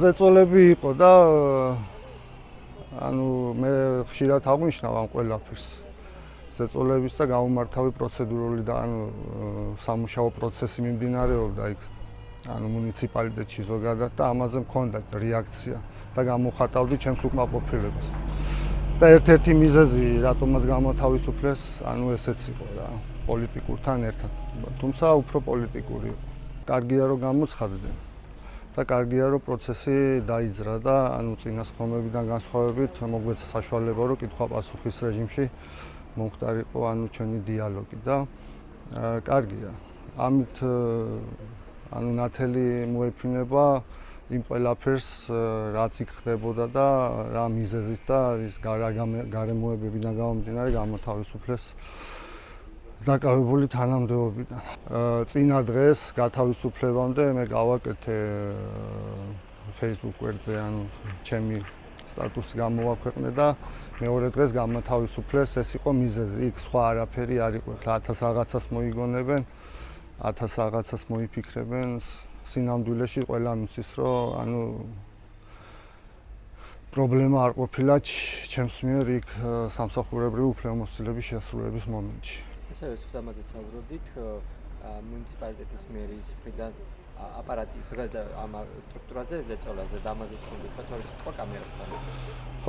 ზეწოლები იყო და ანუ მე ხშირად აღვნიშნავ ამ ყველაფერს. ზეწოლების და გამომართავი პროცედურული და ანუ სამუშაო პროცესი მიმდინარეობდა იქ ანუ მუნიციპალიტეტში ზოგადად და ამაზე მქონდა რეაქცია და გამოხატავდი ჩემს უკმაყოფილებას. და ერთ-ერთი მიზეზი რატომაც გამოთავისუფლეს, ანუ ესეც იყო რა, პოლიტიკურთან ერთად. თუმცა უფრო პოლიტიკური იყო. კარგია რომ გამოცხადდნენ და კარგია რომ პროცესი დაიძრა და ანუ წინასწარმეტიდან განსხვავებით მოგვეცა საშუალება რომ კითხვა-პასუხის რეჟიმში მომხდარიყო ანუ ჩვენი დიალოგი და კარგია. ამით ანუ ნათელი მოეფინება იმ ყველაფერს რაც იქ ხდებოდა და რა მიზეზით და ის გარემოებებიდან გამომდინარე გამოთავისუფლეს დაკავებული თანამდებობიდან. წინა დღეს გათავისუფლებამდე მე გავაკეთე Facebook გვერდზე ანუ ჩემი სტატუსი გამოვაქვეყნე და მეორე დღეს გამოთავისუფლეს, ეს იყო მიზეზი. იქ სხვა არაფერი არ იყო. ახლა 1000 რაღაცას მოიგონებენ, 1000 რაღაცას მოიფიქრებენ. სინამდვილეში ყველა მისის რომ ანუ პრობლემა არ ყოფილა ჩემს მიერ იქ სამსახურებრივი უფლებამოსილების შესრულების მომენტში. ასევე სულ-ამაზე საუბრობდით მუნიციპალიტეტის მერის მხრიდან აპარატის ზოგადად ამ სტრუქტურაზე ზეწოლაზე და ამაზე სულ ვიტყვით ორი სიტყვა კამერასთან.